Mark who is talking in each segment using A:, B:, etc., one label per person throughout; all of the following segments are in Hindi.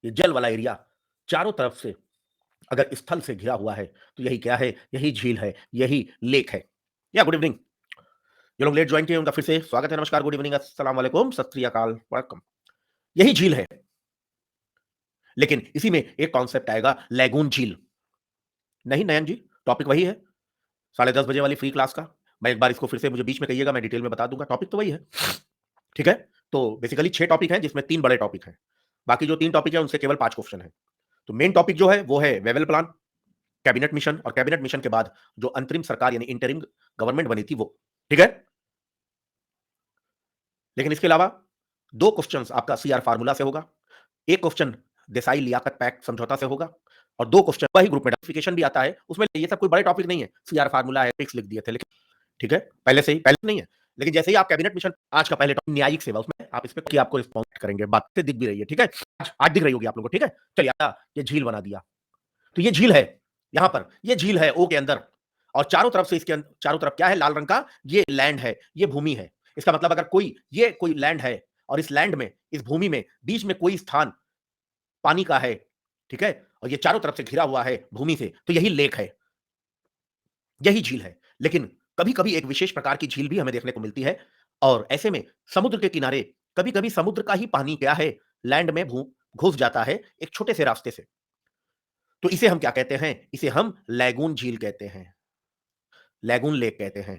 A: ये जल वाला एरिया चारों तरफ से अगर स्थल से घिरा हुआ है तो यही क्या है? यही झील है, यही लेक है। या गुड इवनिंग। जो लोग लेट ज्वाइन किए उनका फिर से स्वागत है, नमस्कार, गुड इवनिंग, अस्सलाम वालेकुम, सत श्री अकाल, वेलकम। यही झील है, लेकिन इसी में एक कॉन्सेप्ट आएगा लैगून झील। नहीं नयन जी, टॉपिक वही है, 10:30 बजे वाली फ्री क्लास का। मैं एक बार इसको फिर से मुझे बीच में कहिएगा, मैं डिटेल में बता दूंगा, टॉपिक तो वही है। ठीक है? तो बेसिकली 6 टॉपिक हैं जिसमें 3 बड़े टॉपिक हैं। बाकी जो 3 टॉपिक हैं उनसे केवल 5 क्वेश्चन हैं। तो मेन टॉपिक जो है वो है वेवेल प्लान, कैबिनेट मिशन और कैबिनेट मिशन के बाद जो अंतरिम सरकार यानी इंटरिम गवर्नमेंट बनी थी वो। ठीक है? लेकिन इसके अलावा 2 क्वेश्चंस आपका सीआर फार्मूला से होगा, एक क्वेश्चन देसाई लियाकत पैक्ट समझौता से होगा और 2 क्वेश्चन वही ग्रुप में डाइवर्सिफिकेशन भी आता है। उसमें ये सब कोई बड़े टॉपिक नहीं है, सीआर फार्मूला है, फिक्स लिख दिए थे लेकिन ठीक है, पहले से ही पहले नहीं है। लेकिन जैसे ही आप कैबिनेट मिशन, आज का पहले टॉपिक न्यायिक सेवा, उसमें आप इस पे कि आपको रिस्पॉन्स करेंगे, बात से दिख भी रही है। ठीक है? आज दिख रही होगी आप लोगों को। ठीक है? चलिए, ये झील बना दिया। तो ये झील है, यहां पर ये झील है ओ के अंदर, और चारों तरफ से इसके चारों तरफ क्या है? लाल रंग का ये लैंड है, ये भूमि है। इसका मतलब अगर कोई लैंड है और इस लैंड में, इस भूमि में बीच में कोई स्थान पानी का है, ठीक है, और ये चारों तरफ से घिरा हुआ है भूमि से, तो यही लेक है, यही झील है। लेकिन कभी कभी एक विशेष प्रकार की झील भी हमें देखने को मिलती है, और ऐसे में समुद्र के किनारे कभी कभी समुद्र का ही पानी क्या है, लैंड में घुस जाता है एक छोटे से रास्ते से। तो इसे हम क्या कहते हैं? इसे हम लैगून झील कहते हैं, लैगून लेक कहते हैं।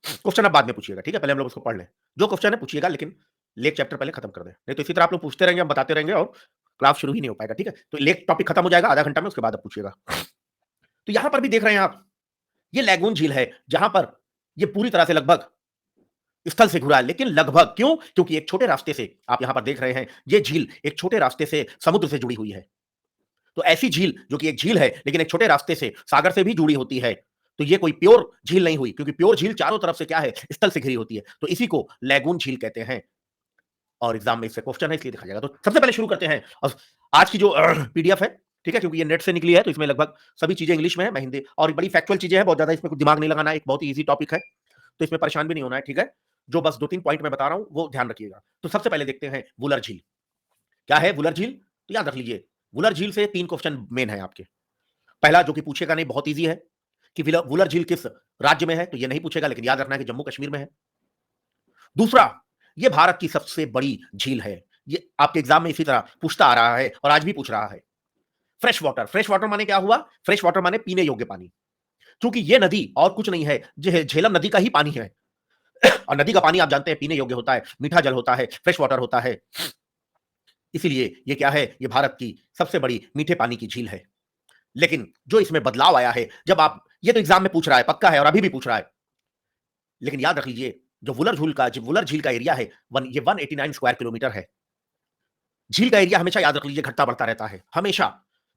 A: क्वेश्चन अब बाद में पूछिएगा, ठीक है? पहले हम लोग उसको पढ़ लें। जो क्वेश्चन है पूछिएगा, लेकिन लेक चैप्टर पहले खत्म कर दें, नहीं तो इसी तरह आप लोग पूछते रहेंगे, हम बताते रहेंगे और क्लास शुरू ही नहीं हो पाएगा। ठीक है? तो लेक टॉपिक खत्म हो जाएगा आधा घंटा में, उसके बाद आप पूछिएगा। तो यहां पर भी देख रहे हैं आप, ये लैगून झील है जहां पर ये पूरी तरह से लगभग स्थल से घुरा है, लेकिन लगभग क्यों? क्योंकि एक छोटे रास्ते से, आप यहां पर देख रहे हैं, ये झील एक छोटे रास्ते से समुद्र से जुड़ी हुई है। तो ऐसी झील जो कि एक झील है लेकिन एक छोटे रास्ते से सागर से भी जुड़ी होती है, तो ये कोई प्योर झील नहीं हुई, क्योंकि प्योर झील चारों तरफ से क्या है? स्थल से घिरी होती है। तो इसी को लैगून झील कहते हैं, और एग्जाम में इससे क्वेश्चन है इसलिए दिखा जाएगा। तो सबसे पहले शुरू करते हैं, और आज की जो पीडीएफ है, ठीक है, क्योंकि ये नेट से निकली है तो इसमें लगभग सभी चीजें इंग्लिश में है, मैं हिंदी, और बड़ी फैक्चुअल चीजें हैं, बहुत ज्यादा इसमें कुछ दिमाग नहीं लगाना है, एक बहुत ही ईजी टॉपिक है, तो इसमें परेशान भी नहीं होना है। ठीक है? जो बस 2-3 पॉइंट मैं बता रहा हूं वो ध्यान रखिएगा। तो सबसे पहले देखते हैं वुलर झील। क्या है वुलर झील? तो याद रख लीजिए, वुलर झील से 3 क्वेश्चन मेन है आपके। पहला जो कि पूछेगा नहीं, बहुत ईजी है, कि वुलर झील किस राज्य में है, तो ये नहीं पूछेगा, लेकिन याद रखना है कि जम्मू कश्मीर में है। दूसरा, ये भारत की सबसे बड़ी झील है, ये आपके एग्जाम में इसी तरह पूछता आ रहा है और आज भी पूछ रहा है। फ्रेश वाटर, फ्रेश वाटर माने क्या हुआ? फ्रेश वाटर माने पीने योग्य पानी, क्योंकि ये नदी और कुछ नहीं है, झेलम नदी का ही पानी है। और नदी का पानी आप जानते हैं पीने योग्य होता है, मीठा जल होता है, फ्रेश वाटर होता है, इसीलिए ये क्या है? ये भारत की सबसे बड़ी मीठे पानी की झील है। लेकिन जो इसमें बदलाव आया है, जब आप, ये तो एग्जाम में पूछ रहा है, पक्का है, और अभी भी पूछ रहा है, लेकिन याद रख लीजिए, जो वुलर झील का एरिया है, ये 189 स्क्वायर किलोमीटर है। झील का एरिया हमेशा याद रख लीजिए घटता बढ़ता रहता है, हमेशा,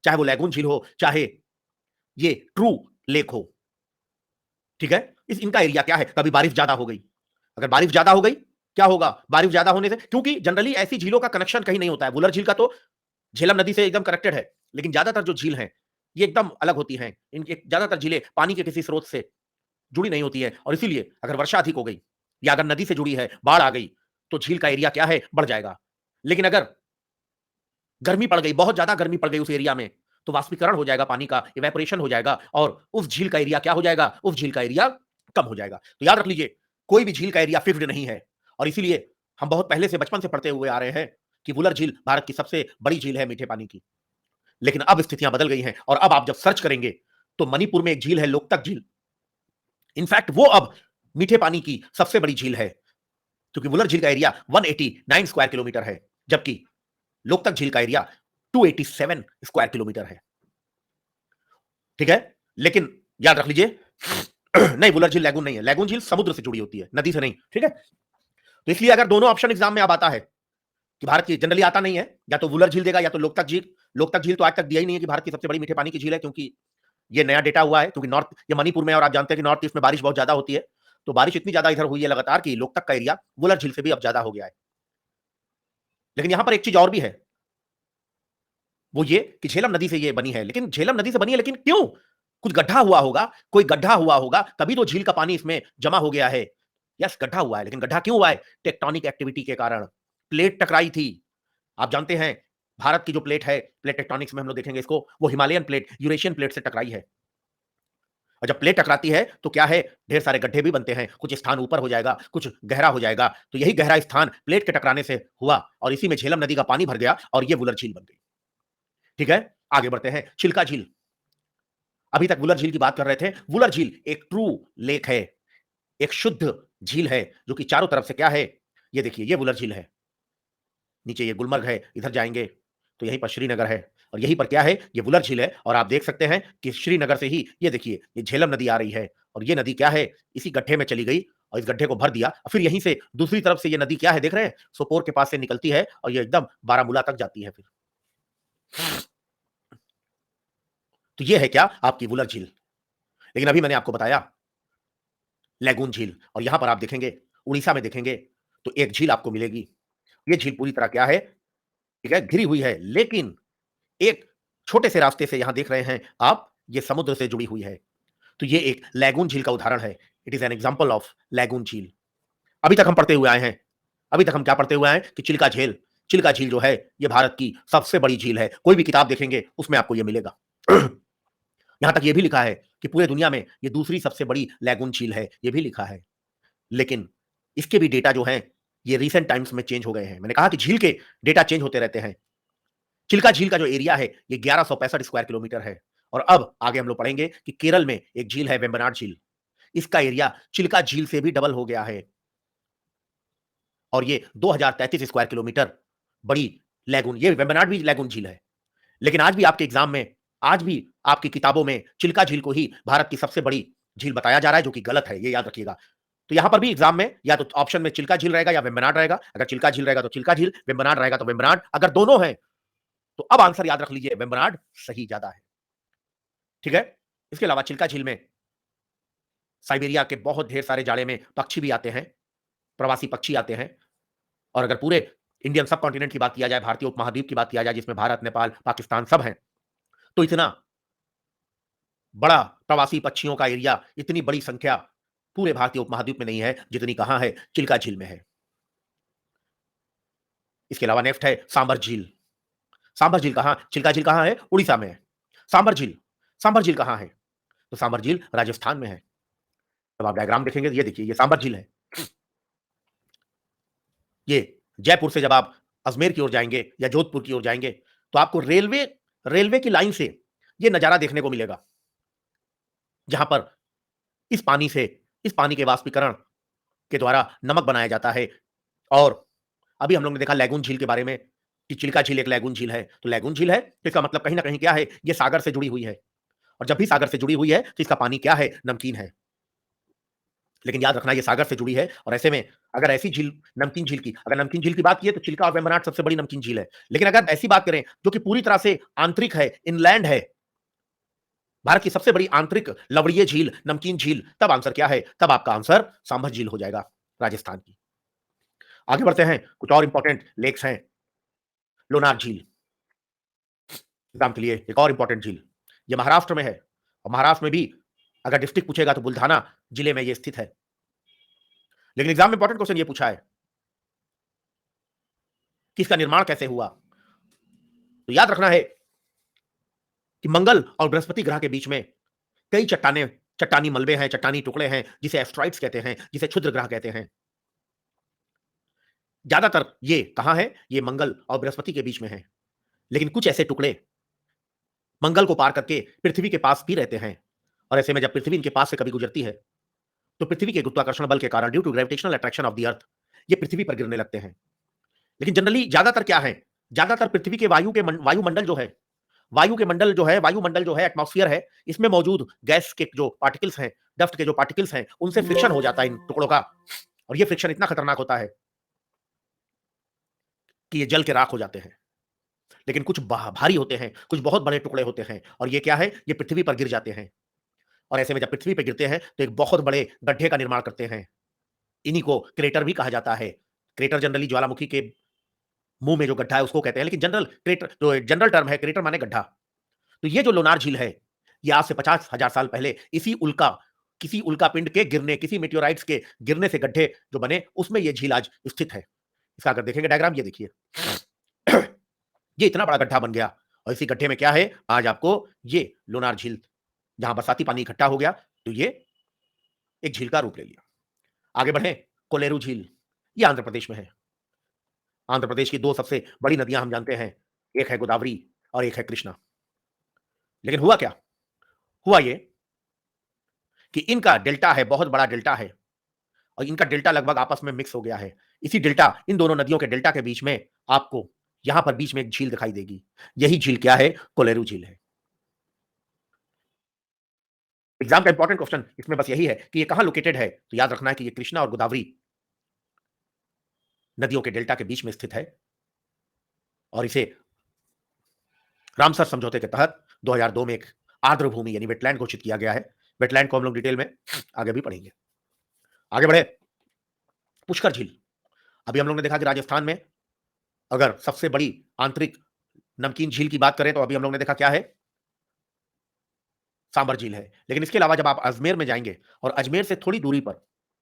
A: चाहे वो लैगून झील हो, चाहे ये ट्रू लेक हो। ठीक है? इनका एरिया क्या है? कभी बारिश ज्यादा हो गई, अगर बारिश ज्यादा हो गई, क्या होगा? बारिश ज्यादा होने से, क्योंकि जनरली ऐसी झीलों का कनेक्शन कहीं नहीं होता है, वुलर झील का तो झेलम नदी से एकदम कनेक्टेड है, लेकिन ज्यादातर जो झील है ये एकदम अलग होती हैं, इनके ज्यादातर झीलें पानी के किसी स्रोत से जुड़ी नहीं होती है, और इसीलिए अगर वर्षा अधिक हो गई या अगर नदी से जुड़ी है, बाढ़ आ गई, तो झील का एरिया क्या है? बढ़ जाएगा। लेकिन अगर गर्मी पड़ गई, बहुत ज्यादा गर्मी पड़ गई उस एरिया में, तो वाष्पीकरण हो जाएगा पानी का, इवेपोरेशन हो जाएगा, और उस झील का एरिया क्या हो जाएगा? उस झील का एरिया कम हो जाएगा। तो याद रख लीजिए, कोई भी झील का एरिया फिक्स्ड नहीं है, और इसीलिए हम बहुत पहले से बचपन से पढ़ते हुए आ रहे हैं कि वुलर झील भारत की सबसे बड़ी झील है मीठे पानी की। लेकिन अब स्थितियां बदल गई हैं, और अब आप जब सर्च करेंगे तो मणिपुर में एक झील है, लोकतक झील, इनफैक्ट वो अब मीठे पानी की सबसे बड़ी झील है, क्योंकि वुलर झील का एरिया 189 स्क्वायर किलोमीटर है, जबकि लोकतक झील का एरिया 287 स्क्वायर किलोमीटर है। ठीक है? लेकिन याद रख लीजिए, नहीं, वुलर झील लैगून नहीं है, लैगून झील समुद्र से जुड़ी होती है, नदी से नहीं। ठीक है? तो इसलिए अगर दोनों ऑप्शन एग्जाम में अब आता है, कि भारत की, जनरली आता नहीं है, या तो वुलर झील देगा या तो लोकतक झील। लोकतक झील तो आज तक दिया ही नहीं है कि भारत की सबसे बड़ी मीठे पानी की झील है, क्योंकि ये नया डेटा हुआ है, क्योंकि नॉर्थ, ये मणिपुर में, और आप जानते हैं कि नॉर्थ ईस्ट में बारिश बहुत ज्यादा होती है, तो बारिश इतनी ज्यादा इधर हुई है लगातार कि लोकतक का एरिया वुलर झील से भी अब ज्यादा हो गया है। लेकिन यहां पर एक चीज और भी है, वो ये कि झेलम नदी से ये बनी है, लेकिन झेलम नदी से बनी है, लेकिन क्यों? कुछ गड्ढा हुआ होगा, कोई गड्ढा हुआ होगा, तभी तो झील का पानी इसमें जमा हो गया है। यस, गड्ढा हुआ है, लेकिन गड्ढा क्यों हुआ है? टेक्टोनिक एक्टिविटी के कारण, प्लेट टकराई थी। आप जानते हैं भारत की जो प्लेट है, प्लेट टेक्टोनिक्स में हम लोग देखेंगे इसको, वो हिमालयन प्लेट, यूरेशियन प्लेट से टकराई है। और जब प्लेट टकराती है तो क्या है, ढेर सारे गड्ढे भी बनते हैं, कुछ स्थान ऊपर हो जाएगा, कुछ गहरा हो जाएगा। तो यही गहरा स्थान प्लेट के टकराने से हुआ और इसी में झेलम नदी का पानी भर गया और ये वुलर झील बन गई। ठीक है, आगे बढ़ते हैं। चिल्का झील, अभी तक वुलर झील की बात कर रहे थे। वुलर झील एक ट्रू लेक है, एक शुद्ध झील है जो कि चारों तरफ से क्या है, ये देखिए, ये वुलर झील है, नीचे ये गुलमर्ग है, इधर जाएंगे तो यहीं पर श्रीनगर है और यहीं पर क्या है, ये वुलर झील है। और आप देख सकते हैं कि श्रीनगर से ही ये देखिए, ये झेलम नदी आ रही है और ये नदी क्या है, इसी गड्ढे में चली गई और इस गड्ढे को भर दिया। फिर यहीं से दूसरी तरफ से ये नदी क्या है, देख रहे हैं, सोपोर के पास से निकलती है और ये एकदम बारामूला तक जाती है। फिर तो ये है क्या, आपकी वुलर झील। लेकिन अभी मैंने आपको बताया लैगून झील, और यहां पर आप देखेंगे, उड़ीसा में देखेंगे तो एक झील आपको मिलेगी। ये झील पूरी तरह क्या है, ठीक है, घिरी हुई है, लेकिन एक छोटे से रास्ते से यहां देख रहे हैं आप, ये समुद्र से जुड़ी हुई है। तो ये एक लैगून झील का उदाहरण है। It is an example of lagoon झील। अभी तक हम पढ़ते हुए आए हैं, अभी तक हम क्या पढ़ते हुए आए हैं कि चिल्का झील, चिल्का झील जो है ये भारत की सबसे बड़ी झील है। कोई भी किताब देखेंगे उसमें आपको ये मिलेगा। यहां तक ये भी लिखा है कि पूरे दुनिया में ये दूसरी सबसे बड़ी लैगून झील है, ये भी लिखा है। लेकिन इसके भी डेटा जो है ये रीसेंट टाइम्स में चेंज हो गए हैं। मैंने कहा कि झील के डेटा चेंज होते रहते हैं। चिल्का झील का जो एरिया है ये 1165 स्क्वायर किलोमीटर है। और अब आगे हम लोग पढ़ेंगे कि केरल में एक झील है, वेम्बनाड झील, इसका एरिया चिल्का झील से भी डबल हो गया है और ये 2033 स्क्वायर किलोमीटर बड़ी लैगून, ये वेम्बनाड भी लैगून झील है। लेकिन आज भी आपके एग्जाम में, आज भी आपकी किताबों में चिल्का झील को ही भारत की सबसे बड़ी झील बताया जा रहा है, जो कि गलत है, ये याद रखिएगा। तो यहां पर भी एग्जाम में या तो ऑप्शन में चिल्का झील रहेगा या वेम्बनाड रहेगा। अगर चिल्का झील रहेगा तो चिल्का झील, वेम्बनाड रहेगा तो वेम्बनाड। अगर दोनों हैं तो अब आंसर याद रख लीजिए, वेम्बनाड सही ज्यादा है। ठीक है, इसके अलावा चिल्का झील में साइबेरिया के बहुत ढेर सारे जाड़े में पक्षी भी आते हैं, प्रवासी पक्षी आते हैं। और अगर पूरे इंडियन सब कॉन्टिनेंट की बात किया जाए, भारतीय उपमहाद्वीप की बात किया जाए, जिसमें भारत, नेपाल, पाकिस्तान सब हैं, तो इतना बड़ा प्रवासी पक्षियों का एरिया, इतनी बड़ी संख्या पूरे भारतीय उपमहाद्वीप में नहीं है जितनी कहां है, चिल्का झील में है। इसके अलावा नेक्स्ट है सांबर झील। सांबर झील कहां, चिल्का झील कहां है, उड़ीसा में है। सांबर झील, सांबर झील कहां है, तो सांबर झील राजस्थान में है। जब आप डायग्राम देखेंगे तो ये देखिए, ये सांबर झील है। ये जयपुर से जब आप अजमेर की ओर जाएंगे या जोधपुर की ओर जाएंगे तो आपको रेलवे रेलवे की लाइन से ये नजारा देखने को मिलेगा, जहां पर इस पानी से, इस पानी के वाष्पीकरण के द्वारा नमक बनाया जाता है। और अभी हम लोग ने देखा लैगून झील के बारे में कि चिल्का झील एक लैगून झील है। तो लैगून झील है तो इसका मतलब कहीं ना कहीं क्या है, ये सागर से जुड़ी हुई है। और जब भी सागर से जुड़ी हुई है तो इसका पानी क्या है, नमकीन है। लेकिन याद रखना ये सागर से जुड़ी है और ऐसे में अगर ऐसी झील, नमकीन झील की, अगर नमकीन झील की बात की तो चिल्का और वेम्बनाड सबसे बड़ी नमकीन झील है। लेकिन अगर ऐसी बात करें जो कि पूरी तरह से आंतरिक है, इनलैंड है, भारत की सबसे बड़ी आंतरिक लवणीय झील, नमकीन झील, तब आंसर क्या है, तब आपका आंसर सांभर झील हो जाएगा, राजस्थान की। आगे बढ़ते हैं, कुछ और इंपॉर्टेंट लेक्स हैं। लोनार झील, एग्जाम के लिए एक और इंपॉर्टेंट झील, ये महाराष्ट्र में है। और महाराष्ट्र में भी अगर डिस्ट्रिक्ट पूछेगा तो बुल्धाना जिले में ये स्थित है। लेकिन एग्जाम में इंपॉर्टेंट क्वेश्चन ये पूछा है कि इसका निर्माण कैसे हुआ। तो याद रखना है कि मंगल और बृहस्पति ग्रह के बीच में कई चट्टाने, चट्टानी मलबे हैं, चट्टानी टुकड़े हैं, जिसे एस्ट्रॉइड्स कहते हैं, जिसे क्षुद्र ग्रह कहते हैं। ज्यादातर ये कहां है, ये मंगल और बृहस्पति के बीच में है। लेकिन कुछ ऐसे टुकड़े मंगल को पार करके पृथ्वी के पास भी रहते हैं। और ऐसे में जब पृथ्वी इनके पास से कभी गुजरती है तो पृथ्वी के गुरुत्वाकर्षण बल के कारण, due to gravitational attraction of the earth, ये पृथ्वी पर गिरने लगते हैं। लेकिन जनरली ज्यादातर क्या है, ज्यादातर पृथ्वी के वायु के वायुमंडल जो है, वायु के मंडल जो है, वायुमंडल जो है, एटमॉस्फेयर है, इसमें मौजूद गैस के जो पार्टिकल्स हैं, डस्ट के जो पार्टिकल्स हैं, उनसे फ्रिक्शन हो जाता है इन टुकड़ों का। और ये फ्रिक्शन इतना खतरनाक होता है कि ये जल के राख हो जाते हैं। लेकिन कुछ भारी होते हैं, कुछ बहुत बड़े टुकड़े होते हैं और ये क्या है, ये पृथ्वी पर गिर जाते हैं। और ऐसे में जब पृथ्वी पर गिरते हैं तो एक बहुत बड़े गड्ढे का निर्माण करते हैं। इन्हीं को क्रेटर भी कहा जाता है। क्रेटर जनरली ज्वालामुखी के मुंह में जो गड्ढा है उसको कहते हैं, लेकिन जनरल क्रेटर जो जनरल टर्म है, क्रेटर माने गड्ढा। तो ये जो लोनार झील है, ये आज से 50,000 साल पहले इसी उल्का, किसी उल्का पिंड के गिरने, किसी मेटेओराइट्स के गिरने से गड्ढे जो बने, उसमें ये झील आज स्थित है। इसका अगर देखेंगे डायग्राम, ये देखिए, ये इतना बड़ा गड्ढा बन गया और इसी गड्ढे में क्या है, आज आपको ये लोनार झील, जहां बरसाती पानी इकट्ठा हो गया तो ये एक झील का रूप ले लिया। आगे बढ़े, कोलेरू झील, ये आंध्र प्रदेश में है। आंध्र प्रदेश की दो सबसे बड़ी नदियां हम जानते हैं, एक है गोदावरी और एक है कृष्णा। लेकिन हुआ क्या, हुआ ये कि इनका डेल्टा है, बहुत बड़ा डेल्टा है, और इनका डेल्टा लगभग आपस में मिक्स हो गया है। इसी डेल्टा, इन दोनों नदियों के डेल्टा के बीच में आपको यहां पर बीच में एक झील दिखाई देगी। यही झील क्या है, कोलेरू झील है। एग्जाम का इंपॉर्टेंट क्वेश्चन इसमें बस यही है कि ये कहां लोकेटेड है, तो याद रखना है कि ये कृष्णा और गोदावरी नदियों के डेल्टा के बीच में स्थित है, और इसे रामसर समझौते के तहत 2002 में एक आर्द्र भूमि यानी वेटलैंड घोषित किया गया है। वेटलैंड को हम लोग डिटेल में आगे भी पढ़ेंगे। आगे बढ़े, पुष्कर झील। अभी हम लोग ने देखा कि राजस्थान में अगर सबसे बड़ी आंतरिक नमकीन झील की बात करें तो अभी हम लोग ने देखा क्या है, सांबर झील है। लेकिन इसके अलावा जब आप अजमेर में जाएंगे और अजमेर से थोड़ी दूरी पर,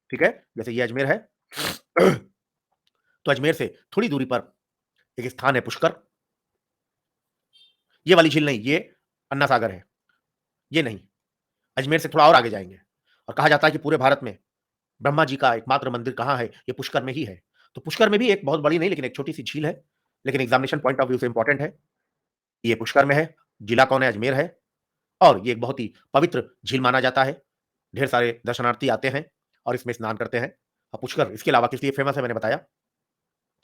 A: ठीक है, जैसे ये अजमेर है तो अजमेर से थोड़ी दूरी पर एक स्थान है पुष्कर। ये वाली झील नहीं, ये अन्ना सागर है, ये नहीं। अजमेर से थोड़ा और आगे जाएंगे और कहा जाता है कि पूरे भारत में ब्रह्मा जी का एकमात्र मंदिर कहां है, ये पुष्कर में ही है। तो पुष्कर में भी एक बहुत बड़ी नहीं लेकिन एक छोटी सी झील है, लेकिन एग्जामिनेशन पॉइंट ऑफ व्यू से इंपॉर्टेंट है। ये पुष्कर में है, जिला कौन है, अजमेर है, और ये एक बहुत ही पवित्र झील माना जाता है। ढेर सारे दर्शनार्थी आते हैं और इसमें स्नान करते हैं। और पुष्कर इसके अलावा किस लिए फेमस है, मैंने बताया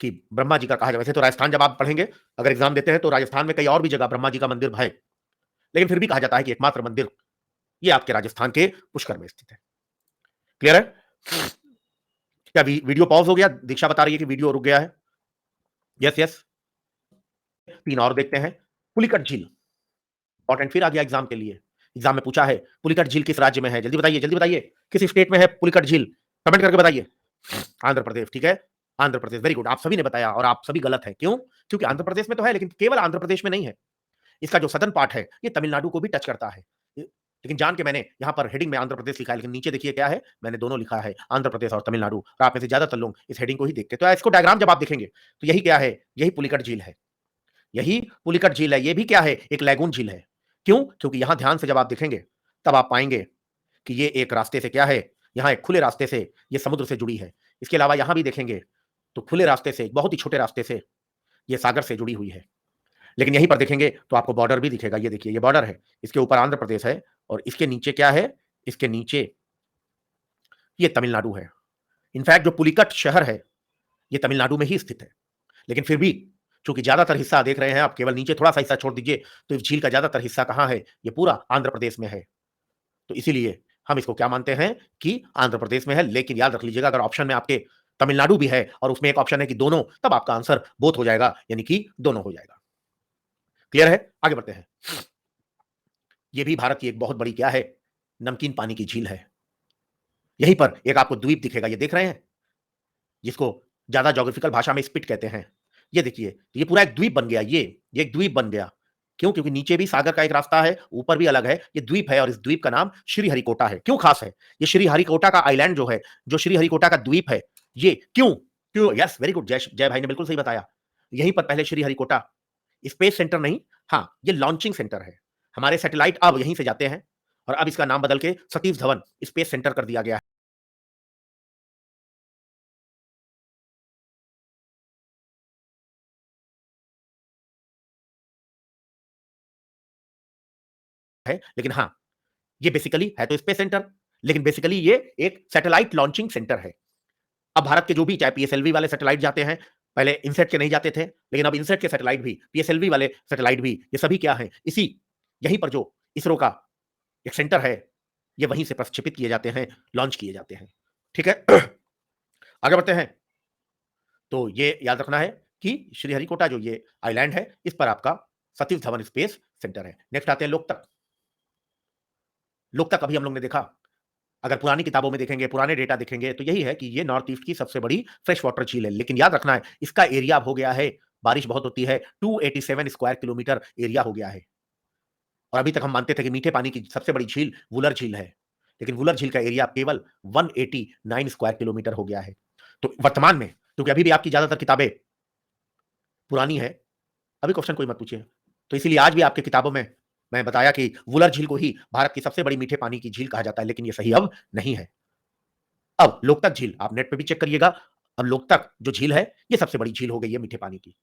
A: कि ब्रह्मा जी का कहा जाए। वैसे तो राजस्थान जब आप पढ़ेंगे, अगर एग्जाम देते हैं तो राजस्थान में कई और भी जगह ब्रह्मा जी का मंदिर है, लेकिन फिर भी कहा जाता है कि एकमात्र मंदिर ये आपके राजस्थान के पुष्कर में स्थित है। क्लियर है? क्या वीडियो पॉज हो गया? दीक्षा बता रही है कि वीडियो रुक गया है। Yes yes. तीन और देखते हैं। पुलिकट झील इंपॉर्टेंट फिर आ गया एग्जाम के लिए। एग्जाम में पूछा है पुलिकट झील किस राज्य में है, जल्दी बताइए जल्दी बताइए, किस स्टेट में है पुलिकट झील, कमेंट करके बताइए। आंध्र प्रदेश, ठीक है, आंध्र प्रदेश, वेरी गुड। आप सभी ने बताया और आप सभी गलत है। क्यों? क्योंकि आंध्र प्रदेश में तो है, लेकिन केवल आंध्र प्रदेश में नहीं है। इसका जो सदर्न पार्ट है ये तमिलनाडु को भी टच करता है। लेकिन जान के मैंने यहाँ पर हेडिंग में आंध्र प्रदेश लिखा है, लेकिन नीचे देखिए क्या है, मैंने दोनों लिखा है, आंध्र प्रदेश और तमिलनाडु। और आप में से ज्यादातर लोग इस हेडिंग को ही देखते, तो इसको डायग्राम जब आप देखेंगे तो यही क्या है, यही पुलिकट झील है, यही पुलिकट झील है। ये भी क्या है, एक लैगून झील है। क्यों? क्योंकि यहां ध्यान से जब आप देखेंगे तब आप पाएंगे कि ये एक रास्ते से क्या है, यहाँ एक खुले रास्ते से ये समुद्र से जुड़ी है। इसके अलावा यहां भी देखेंगे तो खुले रास्ते से, एक बहुत ही छोटे रास्ते से ये सागर से जुड़ी हुई है। लेकिन यहीं पर देखेंगे तो आपको बॉर्डर भी दिखेगा। ये देखिए, ये बॉर्डर है, इसके ऊपर आंध्र प्रदेश है और इसके नीचे क्या है, इसके नीचे ये तमिलनाडु है। इनफैक्ट जो पुलिकट शहर है ये तमिलनाडु में ही स्थित है। लेकिन फिर भी चूंकि ज्यादातर हिस्सा देख रहे हैं आप, केवल नीचे थोड़ा सा हिस्सा छोड़ दीजिए, तो इस झील का ज्यादातर हिस्सा कहां है, ये पूरा आंध्र प्रदेश में है। तो इसीलिए हम इसको क्या मानते हैं कि आंध्र प्रदेश में है। लेकिन याद रख लीजिएगा, अगर ऑप्शन में आपके तमिलनाडु भी है और उसमें एक ऑप्शन है कि दोनों, तब आपका आंसर बोथ हो जाएगा, यानी कि दोनों हो जाएगा। क्लियर है? आगे बढ़ते हैं। यह भी भारत की एक बहुत बड़ी क्या है, नमकीन पानी की झील है। यहीं पर एक आपको द्वीप दिखेगा, ये देख रहे हैं, जिसको ज्यादा ज्योग्राफिकल भाषा में स्पिट कहते हैं। ये देखिए, ये पूरा एक द्वीप बन गया, ये एक द्वीप बन गया। क्यों? क्योंकि नीचे भी सागर का एक रास्ता है, ऊपर भी अलग है, ये द्वीप है और इस द्वीप का नाम श्री हरिकोटा है। क्यों खास है? ये श्री हरिकोटा का आइलैंड जो है, जो श्री हरिकोटा का द्वीप है, ये क्यों क्यों यस वेरी गुड, जय जय भाई ने बिल्कुल सही बताया। यहीं पर पहले श्री हरिकोटा स्पेस सेंटर नहीं, हाँ, ये लॉन्चिंग सेंटर है। हमारे सैटेलाइट अब यहीं से जाते हैं और अब इसका नाम बदल के सतीश धवन स्पेस सेंटर कर दिया गया है। लेकिन हाँ, ये बेसिकली है तो स्पेस सेंटर, लेकिन बेसिकली ये एक सैटेलाइट लॉन्चिंग सेंटर है। अब भारत के जो भी, चाहे पीएसएलवी वाले सैटेलाइट जाते हैं, पहले इनसेट के नहीं जाते थे, लेकिन अब इनसेट के सैटेलाइट भी, पीएसएलवी वाले सैटेलाइट भी, ये सभी क्या है, इसी यहीं पर जो इसरो का एक सेंटर है, ये वहीं से प्रक्षेपित किए जाते हैं, लॉन्च किए जाते हैं। ठीक है, आगे बढ़ते हैं। तो ये याद रखना है कि श्रीहरिकोटा जो ये आइलैंड है, इस पर आपका सतीश धवन स्पेस सेंटर है। नेक्स्ट आते हैं लोकतक। लोकतक अभी हम लोग ने देखा, अगर पुरानी किताबों में देखेंगे, पुराने डेटा देखेंगे, तो यही है कि ये नॉर्थ ईस्ट की सबसे बड़ी फ्रेश वाटर झील है। लेकिन याद रखना है, इसका एरिया हो गया है, बारिश बहुत होती है, 287 स्क्वायर किलोमीटर एरिया हो गया है। और अभी तक हम मानते थे कि मीठे पानी की सबसे बड़ी झील वुलर झील है, लेकिन वुलर झील का एरिया केवल 189 स्क्वायर किलोमीटर हो गया है। तो वर्तमान में, क्योंकि अभी भी आपकी ज्यादातर किताबें पुरानी है, अभी क्वेश्चन कोई मत पूछिए। तो इसीलिए आज भी आपकी किताबों में मैं बताया कि वुलर झील को ही भारत की सबसे बड़ी मीठे पानी की झील कहा जाता है, लेकिन ये सही अब नहीं है। अब लोकतक झील आप नेट पे भी चेक करिएगा। अब लोकतक जो झील है ये सबसे बड़ी झील हो गई है मीठे पानी की।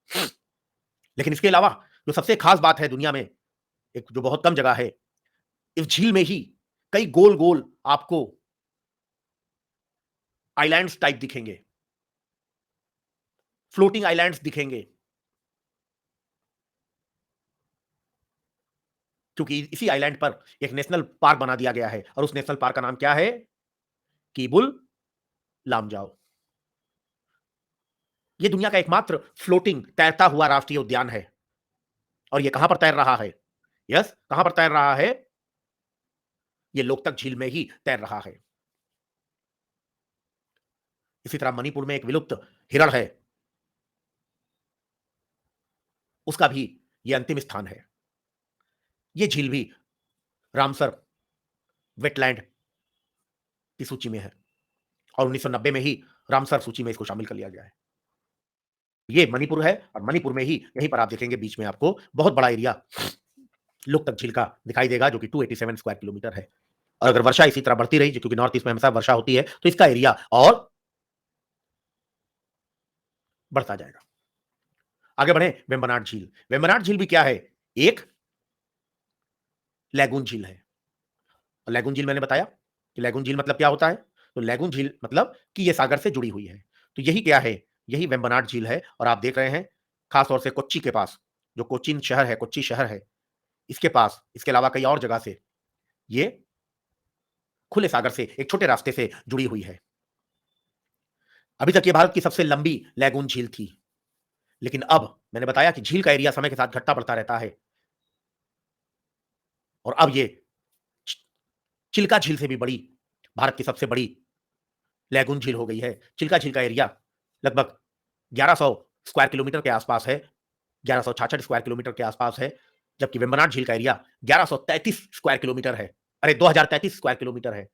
A: लेकिन इसके अलावा जो सबसे खास बात है दुनिया में, एक जो बहुत कम जगह है, इस झील में ही कई गोल गोल आपको आइलैंड्स टाइप दिखेंगे, फ्लोटिंग आइलैंड्स दिखेंगे, क्योंकि इसी आइलैंड पर एक नेशनल पार्क बना दिया गया है और उस नेशनल पार्क का नाम क्या है? कीबुल लामजाओ। ये दुनिया का एकमात्र फ्लोटिंग तैरता हुआ राष्ट्रीय उद्यान है। और ये कहां पर तैर रहा है? यस, कहां पर तैर रहा है? ये लोकतक झील में ही तैर रहा है। इसी तरह मणिपुर में एक विलुप्त हिरण है, उसका भी ये अंतिम स्थान है। ये झील भी रामसर वेटलैंड की सूची में है और 1990 में ही रामसर सूची में इसको शामिल कर लिया गया है। ये मणिपुर है और मणिपुर में ही यहीं पर आप देखेंगे बीच में आपको बहुत बड़ा एरिया लोकतक झील का दिखाई देगा, जो कि 287 स्क्वायर किलोमीटर है। और अगर वर्षा इसी तरह बढ़ती रही, क्योंकि नॉर्थ ईस्ट में हमेशा वर्षा होती है, तो इसका एरिया और बढ़ता जाएगा। आगे बढ़े, वेम्बनाड झील। वेम्बनाड झील भी क्या है? एक लैगून झील है। और लैगून झील मैंने बताया कि लैगून झील मतलब क्या होता है। तो लैगून झील मतलब कि ये सागर से जुड़ी हुई है। तो यही क्या है? यही वेम्बनाड झील है। और आप देख रहे हैं खासतौर से कोच्चि के पास, जो कोचीन शहर है, कोच्चि शहर है, इसके पास, इसके अलावा कई और जगह से ये खुले सागर से एक छोटे रास्ते से जुड़ी हुई है। अभी तक ये भारत की सबसे लंबी लैगून झील थी, लेकिन अब मैंने बताया कि झील का एरिया समय के साथ घटता बढ़ता रहता है और अब ये चिल्का झील से भी बड़ी, भारत की सबसे बड़ी लैगून झील हो गई है। चिल्का झील का एरिया लगभग 1100 स्क्वायर किलोमीटर के आसपास है, 1166 स्क्वायर किलोमीटर के आसपास है, जबकि वेम्बनाड झील का एरिया 1133 स्क्वायर किलोमीटर है। अरे 2033 स्क्वायर किलोमीटर है।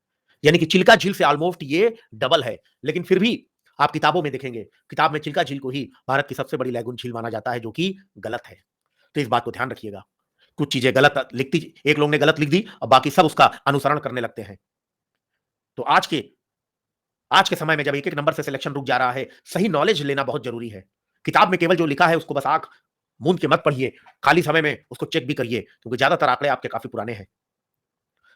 A: यानी कि चिल्का झील से ऑलमोस्ट ये डबल है। लेकिन फिर भी आप किताबों में देखेंगे, किताब में चिल्का झील को ही भारत की सबसे बड़ी लैगून झील माना जाता है, जो कि गलत है। तो इस बात को ध्यान रखिएगा। कुछ चीजें गलत लिखती, एक लोग ने गलत लिख दी और बाकी सब उसका अनुसरण करने लगते हैं। तो आज के समय में जब एक एक नंबर से सिलेक्शन रुक जा रहा है, सही नॉलेज लेना बहुत जरूरी है। किताब में केवल जो लिखा है उसको बस आंख मूंद के मत पढ़िए, खाली समय में उसको चेक भी करिए, क्योंकि ज्यादातर आंकड़े आपके काफी पुराने हैं।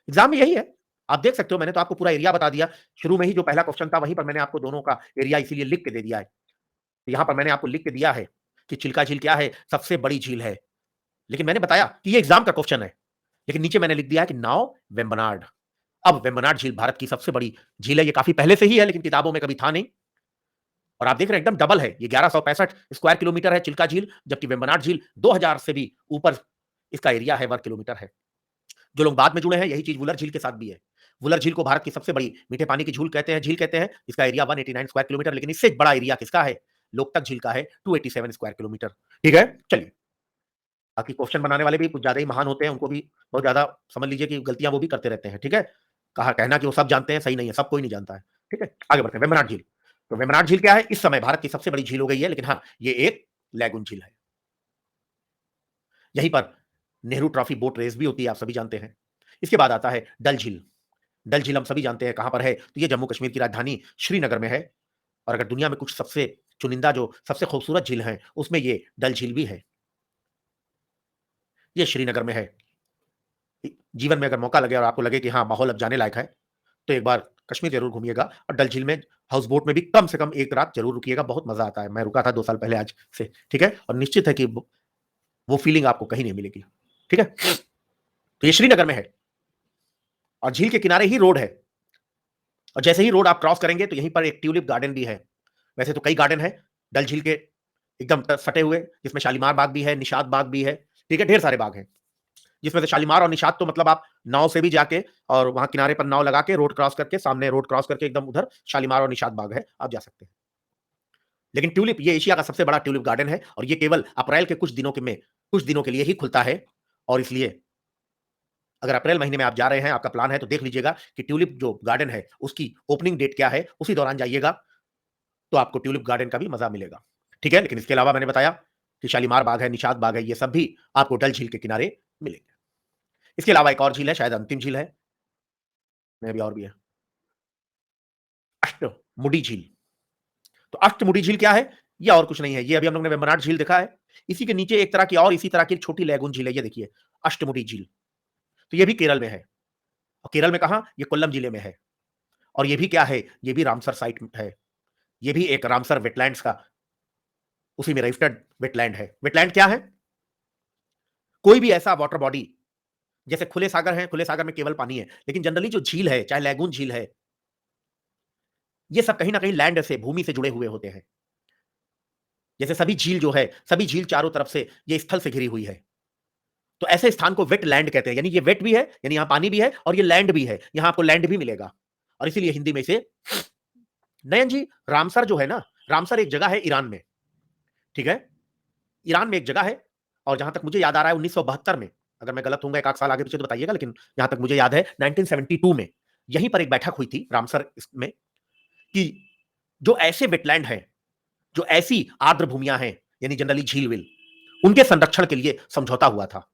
A: एग्जाम में यही है, आप देख सकते हो। मैंने तो आपको पूरा एरिया बता दिया। शुरू में ही जो पहला क्वेश्चन था वहीं पर मैंने आपको दोनों का एरिया इसीलिए लिख के दे दिया है। यहां पर मैंने आपको लिख के दिया है कि चिल्का झील क्या है? सबसे बड़ी झील है। लेकिन मैंने बताया कि ये एग्जाम का क्वेश्चन है, लेकिन नीचे मैंने लिख दिया है कि नाउ वेम्बनाड। अब वेम्बनाड झील भारत की सबसे बड़ी झील है। ये काफी पहले से ही है, लेकिन किताबों में कभी था नहीं। और आप देख रहे हैं एकदम डबल है। ये 1165 स्क्वायर किलोमीटर है चिल्का झील, जबकि वेम्बनाड झील 2000 से भी ऊपर इसका एरिया है, वर्ग किलोमीटर है। जो लोग बाद में जुड़े हैं, यही चीज वुलर झील के साथ भी है। वुलर झील को भारत की सबसे बड़ी मीठे पानी की झील कहते हैं, इसका एरिया 189 स्क्वायर किलोमीटर, लेकिन इससे बड़ा एरिया किसका है? लोकतक झील का है, 287 स्क्वायर किलोमीटर। ठीक है, चलिए। बाकी क्वेश्चन बनाने वाले भी कुछ ज्यादा ही महान होते हैं, उनको भी बहुत ज्यादा समझ लीजिए कि गलतियां वो भी करते रहते हैं। ठीक है, कहा कहना कि वो सब जानते हैं सही नहीं है, सब कोई नहीं जानता है। ठीक है, आगे बढ़ते हैं। वेम्बनाड झील। तो वेम्बनाड झील क्या है? इस समय भारत की सबसे बड़ी झील हो गई है, लेकिन हाँ, ये एक लैगून झील है। यहीं पर नेहरू ट्रॉफी बोट रेस भी होती है, आप सभी जानते हैं। इसके बाद आता है डल झील। डल झील हम सभी जानते हैं कहां पर है। तो ये जम्मू कश्मीर की राजधानी श्रीनगर में है। और अगर दुनिया में कुछ सबसे चुनिंदा जो सबसे खूबसूरत झील है, उसमें ये डल झील भी है। ये श्रीनगर में है। जीवन में अगर मौका लगे और आपको लगे कि हाँ माहौल अब जाने लायक है, तो एक बार कश्मीर जरूर घूमिएगा और डल झील में हाउस बोट में भी कम से कम एक रात जरूर रुकिएगा। बहुत मजा आता है। मैं रुका था 2 साल पहले आज से। ठीक है, और निश्चित है कि वो फीलिंग आपको कहीं नहीं मिलेगी। ठीक है, तो ये श्रीनगर में है और झील के किनारे ही रोड है। और जैसे ही रोड आप क्रॉस करेंगे तो यहीं पर एक ट्यूलिप गार्डन भी है। वैसे तो कई गार्डन है डल झील के एकदम सटे हुए, जिसमें शालीमार बाग भी है, निषाद बाग भी है। ठीक है, ढेर सारे बाग हैं, जिसमें से शालीमार और निषाद तो मतलब आप नाव से भी जाके और वहां किनारे पर नाव लगा के रोड क्रॉस करके, सामने रोड क्रॉस करके एकदम उधर शालीमार और निषाद बाग है, आप जा सकते हैं। लेकिन ट्यूलिप, ये एशिया का सबसे बड़ा ट्यूलिप गार्डन है और ये केवल अप्रैल के कुछ दिनों के लिए ही खुलता है। और इसलिए अगर अप्रैल महीने में आप जा रहे हैं, आपका प्लान है, तो देख लीजिएगा कि ट्यूलिप जो गार्डन है उसकी ओपनिंग डेट क्या है, उसी दौरान जाइएगा, तो आपको ट्यूलिप गार्डन का भी मजा मिलेगा। ठीक है, लेकिन इसके अलावा मैंने बताया कि शालीमार बाग है, निशात बाग है, ये सब भी आपको डल झील के किनारे मिलेंगे। इसके अलावा एक और झील है, शायद अंतिम झील है, में भी और भी है, अष्टमुडी झील। तो अष्टमुडी झील क्या है? ये और कुछ नहीं है, ये अभी हम लोग ने वेम्बनाड झील देखा है, इसी के नीचे एक तरह की और इसी तरह की छोटी लैगून झील है, ये देखिए अष्टमुडी झील। तो ये भी केरल में है, और केरल में कहां? ये कोल्लम जिले में है। और ये भी क्या है? ये भी रामसर साइट है, ये भी एक रामसर वेटलैंड्स का उसी में रजिस्टर्ड वेटलैंड है। वेटलैंड क्या है? कोई भी ऐसा वाटर बॉडी, जैसे खुले सागर है, खुले सागर में केवल पानी है, लेकिन जनरली जो झील है, चाहे लैगून झील है, ये सब कहीं ना कहीं लैंड से, भूमि से जुड़े हुए होते हैं। जैसे सभी झील जो है, सभी झील चारों तरफ से ये स्थल से घिरी हुई है, तो ऐसे स्थान को वेट लैंड कहते हैं। यानी ये वेट भी है, यानी यहां पानी भी है, और ये लैंड भी है, यहां आपको लैंड भी मिलेगा। और इसीलिए हिंदी में इसे, नयन जी, रामसर जो है ना, रामसर एक जगह है ईरान में, ठीक है, ईरान में एक जगह है, और जहां तक मुझे याद आ रहा है 1972 में, अगर मैं गलत होऊंगा एक आध साल आगे पीछे तो बताइएगा, लेकिन जहां तक मुझे याद है 1972 में यहीं पर एक बैठक हुई थी रामसर में, कि जो ऐसे वेटलैंड हैं, जो ऐसी आर्द्र भूमियां हैं, यानी जनरली झील विल, उनके संरक्षण के लिए समझौता हुआ था।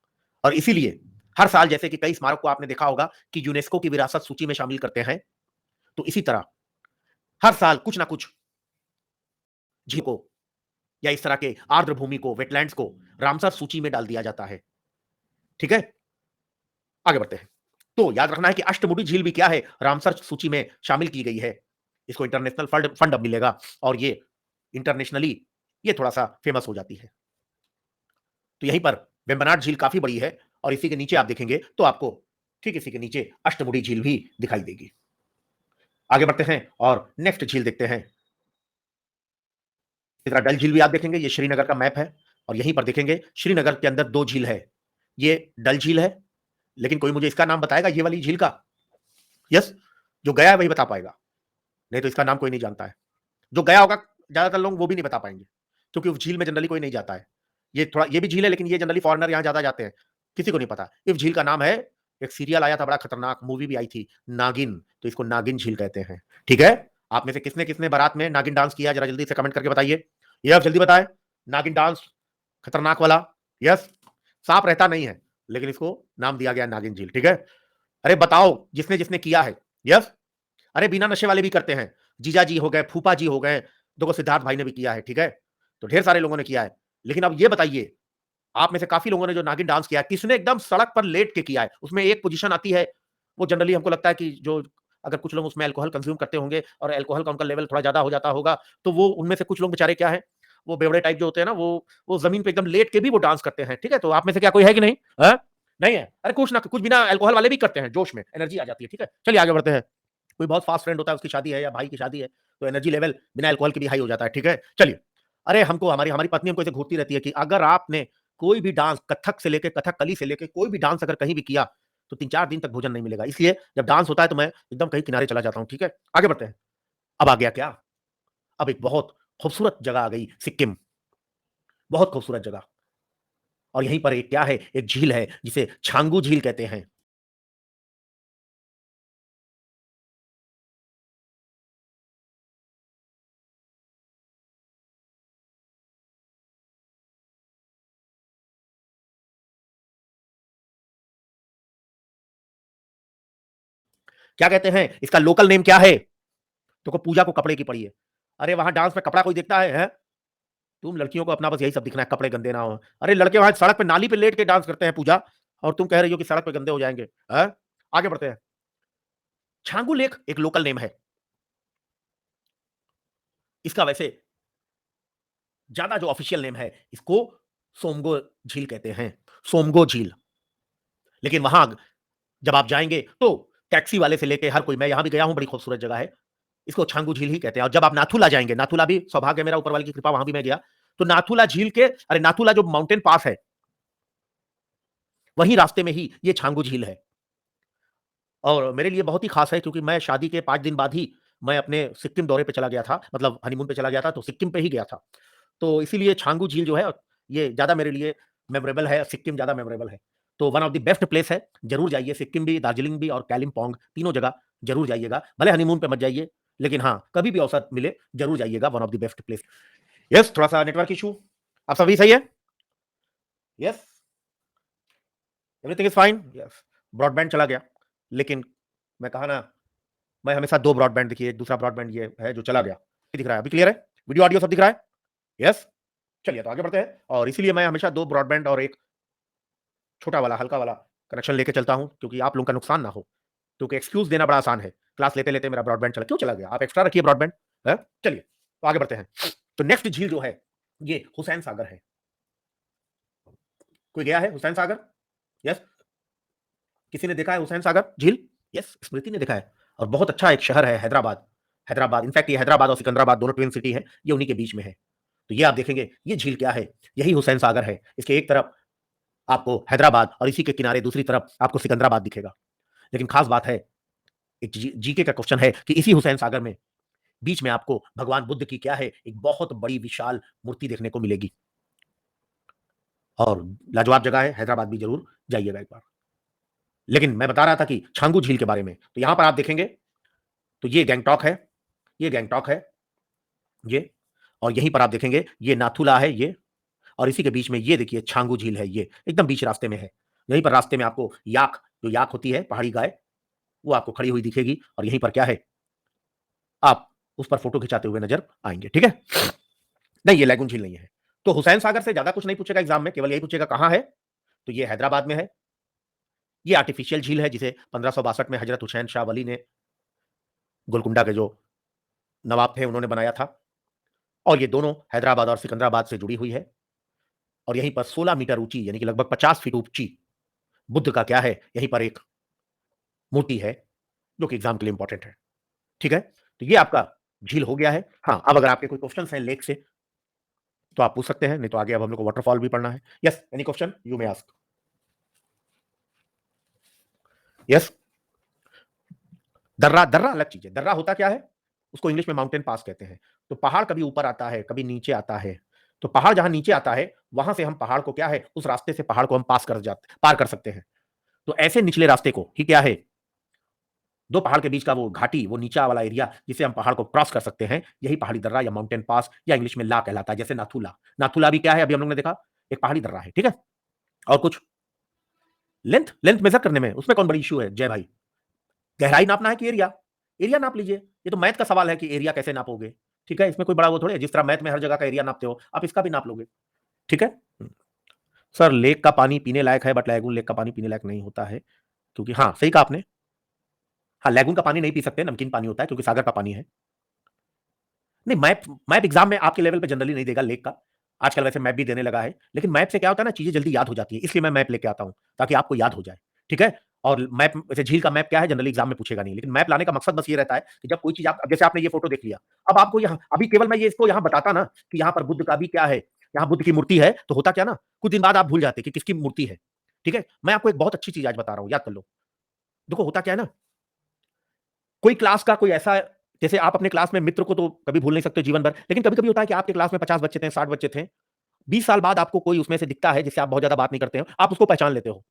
A: और इसीलिए हर साल, जैसे कि कई स्मारक को आपने देखा होगा कि यूनेस्को की विरासत सूची में शामिल करते हैं, तो इसी तरह हर साल कुछ ना कुछ झील को या इस तरह के आर्द्र भूमि को, वेटलैंड्स को रामसर सूची में डाल दिया जाता है। ठीक है, आगे बढ़ते हैं। तो याद रखना है कि अष्टमुडी झील भी क्या है? रामसर सूची में शामिल की गई है। इसको इंटरनेशनल फंड फंड अब मिलेगा, और ये इंटरनेशनली ये थोड़ा सा फेमस हो जाती है। तो यहीं पर वेम्बनाड झील काफी बड़ी है, और इसी के नीचे आप देखेंगे तो आपको ठीक इसी के नीचे अष्टमुडी झील भी दिखाई देगी। आगे बढ़ते हैं और नेक्स्ट झील देखते हैं। इस तरह डल झील भी आप देखेंगे, ये श्रीनगर का मैप है, और यहीं पर देखेंगे श्रीनगर के अंदर दो झील है। ये डल झील है, लेकिन कोई मुझे इसका नाम बताएगा, ये वाली झील का? यस, जो गया है वही बता पाएगा, नहीं तो इसका नाम कोई नहीं जानता है। जो गया होगा, ज्यादातर लोग वो भी नहीं बता पाएंगे, क्योंकि उस झील में जनरली कोई नहीं जाता है। ये थोड़ा, ये भी झील है, लेकिन ये जनरली फॉरेनर यहाँ ज्यादा जाते हैं, किसी को नहीं पता। इस झील का नाम है, एक सीरियल आया था बड़ा खतरनाक, मूवी भी आई थी, नागिन, तो इसको नागिन झील कहते हैं। ठीक है, आप में से किसने किसने बारात में नागिन डांस किया, जरा जल्दी से कमेंट करके बताइए। ये आप जल्दी बताएं, नागिन डांस खतरनाक वाला। यस, सांप रहता नहीं है, लेकिन इसको नाम दिया गया नागिन झील। ठीक है, अरे बताओ जिसने जिसने किया है। यस, अरे बिना नशे वाले भी करते हैं, जीजा जी हो गए, फूफा जी हो गए, देखो सिद्धार्थ भाई ने भी किया है। ठीक है, तो ढेर सारे लोगों ने किया है, लेकिन अब ये बताइए, आप में से काफी लोगों ने जो नागिन डांस किया है, किसने एकदम सड़क पर लेट के किया है? उसमें एक पोजीशन आती है, वो जनरली हमको लगता है कि जो, अगर कुछ लोग उसमें अल्कोहल कंज्यूम करते होंगे और अल्कोहल का उनका लेवल थोड़ा ज्यादा हो जाता होगा, तो वो उनमें से कुछ लोग बेचारे क्या है, वो बेवड़े टाइप जो होते हैं ना, वो जमीन पे एकदम लेट के भी वो डांस करते हैं। ठीक है, तो आप में से क्या कोई है कि नहीं है? नहीं है? अरे कुछ ना कुछ बिना अल्कोहल वाले भी करते हैं, जोश में एनर्जी आ जाती है। ठीक है, चलिए आगे बढ़ते हैं। कोई बहुत फास्ट फ्रेंड होता है, उसकी शादी है या भाई की शादी है, तो एनर्जी लेवल बिना अल्कोहल के भी हाई हो जाता है। ठीक है, चलिए, अरे हमको, हमारी हमारी पत्नी हमको ऐसे घूरती रहती है कि अगर आपने कोई भी डांस, कथक से लेके कथकली से लेके कोई भी डांस अगर कहीं भी किया, तो 3-4 दिन तक भोजन नहीं मिलेगा। इसलिए जब डांस होता है तो मैं एकदम कहीं किनारे चला जाता हूँ। ठीक है, आगे बढ़ते हैं। अब आ गया क्या? अब एक बहुत खूबसूरत जगह आ गई, सिक्किम, बहुत खूबसूरत जगह। और यहीं पर एक क्या है, एक झील है जिसे छांगू झील कहते हैं। क्या कहते हैं इसका लोकल नेम क्या है? तो को पूजा को कपड़े की पड़ी है। अरे वहां डांस में कपड़ा कोई देखता है? तुम लड़कियों को अपना बस यही सब दिखना है, कपड़े गंदे ना हो। अरे लड़के वहां सड़क पे नाली पे लेट के डांस करते हैं पूजा, और तुम कह रही हो कि सड़क पे गंदे हो जाएंगे, है? आगे बढ़ते हैं। छांगू लेक एक लोकल नेम है, इसका वैसे ज्यादा जो ऑफिशियल नेम है, इसको सोमगो झील कहते हैं, सोमगो झील। लेकिन वहां जब आप जाएंगे तो टैक्सी वाले से लेके हर कोई, मैं यहां भी गया हूं, बड़ी खूबसूरत जगह है, इसको छांगू झील ही कहते हैं। और जब आप नाथुला जाएंगे, नाथुला भी सौभाग्य मेरा, ऊपर वाले की कृपा, वहां भी मैं गया, तो नाथुला झील के, अरे नाथुला जो माउंटेन पास है, वही रास्ते में ही ये छांगू झील है। और मेरे लिए बहुत ही खास है, क्योंकि मैं शादी के 5 दिन बाद ही मैं अपने सिक्किम दौरे पे चला गया था, मतलब हनीमून पे चला गया था, तो सिक्किम पे ही गया था। तो इसीलिए छांगू झील जो है, ये ज़्यादा मेरे लिए मेमोरेबल है, सिक्किम ज़्यादा मेमोरेबल है। तो one of the best place है, ज़रूर जाइए, सिक्किम भी, दार्जिलिंग भी और कालिम्पोंग, तीनों जगह ज़रूर जाइएगा। भले हनीमून पे मत जाइए, लेकिन हाँ, कभी भी अवसर मिले ज़रूर जाइएगा, one of the best place. Yes, थोड़ा-सा नेटवर्क इश्यू, अब सभी सही है? Yes, everything is fine, yes. Broadband चला गया, लेकिन मैं कहा ना, मैं हमेशा दो ब्रॉडबैंड दिखिए, एक दूसरा ब्रॉडबैंड ये है जो चला गया, दिख रहा है, अभी क्लियर है, वीडियो ऑडियो सब दिख रहा है, यस। चलिए तो आगे बढ़ते हैं, और इसीलिए मैं हमेशा दो ब्रॉडबैंड और एक छोटा वाला हल्का वाला कनेक्शन लेके चलता हूं, क्योंकि आप लोगों का नुकसान ना हो, क्योंकि एक्सक्यूज देना बड़ा आसान है, क्लास लेते लेते मेरा ब्रॉडबैंड चला, क्यों चला गया, आप एक्स्ट्रा रखिए ब्रॉडबैंड। चलिए तो आगे बढ़ते हैं। तो नेक्स्ट झील जो है ये हुसैन सागर है। कोई गया है हुसैन सागर? यस, किसी ने देखा है हुसैन सागर झील? यस, स्मृति ने देखा है, और बहुत अच्छा एक शहर है हैदराबाद। हैदराबाद, इनफैक्ट ये हैदराबाद और सिकंदराबाद दोनों ट्विन सिटी है, ये उन्हीं के बीच में है। तो ये आप देखेंगे, ये झील क्या है, यही हुसैन सागर है। इसके एक तरफ आपको हैदराबाद और इसी के किनारे दूसरी तरफ आपको सिकंदराबाद दिखेगा। लेकिन खास बात है, एक जीके का क्वेश्चन है कि इसी हुसैन सागर में बीच में आपको भगवान बुद्ध की क्या है, एक बहुत बड़ी विशाल मूर्ति देखने को मिलेगी, और लाजवाब जगह है, हैदराबाद भी जरूर जाइएगा एक बार। लेकिन मैं बता रहा था कि छांगू झील के बारे में, तो यहां पर आप देखेंगे तो ये गैंगटॉक है, ये गैंगटॉक है ये, और यहीं पर आप देखेंगे ये नाथुला है ये, और इसी के बीच में ये देखिए छांगू झील है, ये एकदम बीच रास्ते में है। यहीं पर रास्ते में आपको याक, जो याक होती है पहाड़ी गाय, वो आपको खड़ी हुई दिखेगी, और यहीं पर क्या है, आप उस पर फोटो खिंचाते हुए नजर आएंगे, ठीक है। नहीं, ये लैगून झील नहीं है। तो हुसैन सागर से ज्यादा कुछ नहीं पूछेगा एग्जाम में, केवल यही पूछेगा कहां है, तो ये हैदराबाद में है। ये आर्टिफिशियल झील है जिसे 1562 में हजरत हुसैन शाह वली ने, गोलकुंडा के जो नवाब थे, उन्होंने बनाया था, और ये दोनों हैदराबाद और सिकंदराबाद से जुड़ी हुई है। और यहीं पर 16 मीटर ऊंची, यानी कि लगभग 50 फीट ऊंची बुद्ध का क्या है, यहीं पर एक मूर्ति है, जो कि एग्जाम के लिए इंपॉर्टेंट है, ठीक है। तो ये आपका झील हो गया है। हाँ, अब अगर आपके कोई क्वेश्चन हैं लेक से तो आप पूछ सकते हैं, नहीं तो आगे अब हम लोग को वाटरफॉल भी पढ़ना है। Yes, any question you may ask. Yes, दर्रा, दर्रा अलग चीज है। दर्रा होता क्या है, उसको इंग्लिश में माउंटेन पास कहते हैं। तो पहाड़ कभी ऊपर आता है, कभी नीचे आता है। तो पहाड़ जहां नीचे आता है, वहां से हम पहाड़ को क्या है, उस रास्ते से पहाड़ को हम पार कर सकते हैं। तो ऐसे निचले रास्ते को ही क्या है, दो पहाड़ के बीच का वो घाटी, वो नीचा वाला एरिया जिसे हम पहाड़ को क्रॉस कर सकते हैं, यही पहाड़ी दर्रा या माउंटेन पास या इंग्लिश में ला कहलाता है। जैसे नाथुला, नाथुला भी क्या है, अभी हम लोग ने देखा, एक पहाड़ी दर्रा है, ठीक है। और कुछ लेंथ, लेंथ मेजर करने में उसमें कौन बड़ी इश्यू है जय भाई? गहराई नापना है कि एरिया? एरिया नाप लीजिए, ये तो मैथ का सवाल है कि एरिया कैसे नापोगे, ठीक है। इसमें कोई बड़ा वो थोड़ी है, जिस तरह मैथ में हर जगह का एरिया नापते हो, आप इसका भी नाप लोगे, ठीक है। सर लेक का पानी पीने लायक है, बट लैगून लेक का पानी पीने लायक नहीं होता है, क्योंकि हाँ सही कहा आपने, हाँ लैगून का पानी नहीं पी सकते, नमकीन पानी होता है, क्योंकि सागर का पानी है। नहीं, मैप, मैप एग्जाम में आपके लेवल पे जनरली नहीं देगा लेक का, आजकल वैसे मैप भी देने लगा है, लेकिन मैप से क्या होता है ना, चीजें जल्दी याद हो जाती है, इसलिए मैं मैप लेके आता हूं, ताकि आपको याद हो जाए, ठीक है। और मैप, वैसे झील का मैप क्या है जनरली एग्जाम में पूछेगा नहीं, लेकिन मैप लाने का मकसद बस ये रहता है कि जब कोई चीज आप, जैसे आपने ये फोटो देख लिया, अब आपको यहाँ, अभी केवल मैं ये इसको यहाँ बताता ना कि यहाँ पर बुद्ध का भी क्या है, यहाँ बुद्ध की मूर्ति है, तो होता क्या ना, कुछ दिन बाद आप भूल जाते कि किसकी मूर्ति है, ठीक है। मैं आपको एक बहुत अच्छी चीज आज बता रहा हूँ, याद कर लो। देखो होता क्या है ना, कोई क्लास का कोई ऐसा, जैसे आप अपने क्लास में मित्र को तो कभी भूल नहीं सकते जीवन भर, लेकिन कभी कभी होता है कि आपके क्लास में 50 बच्चे थे, 60 बच्चे थे, 20 साल बाद आपको कोई उसमें से दिखता है जिससे आप बहुत ज्यादा बात नहीं करते हो, आप उसको पहचान लेते हो,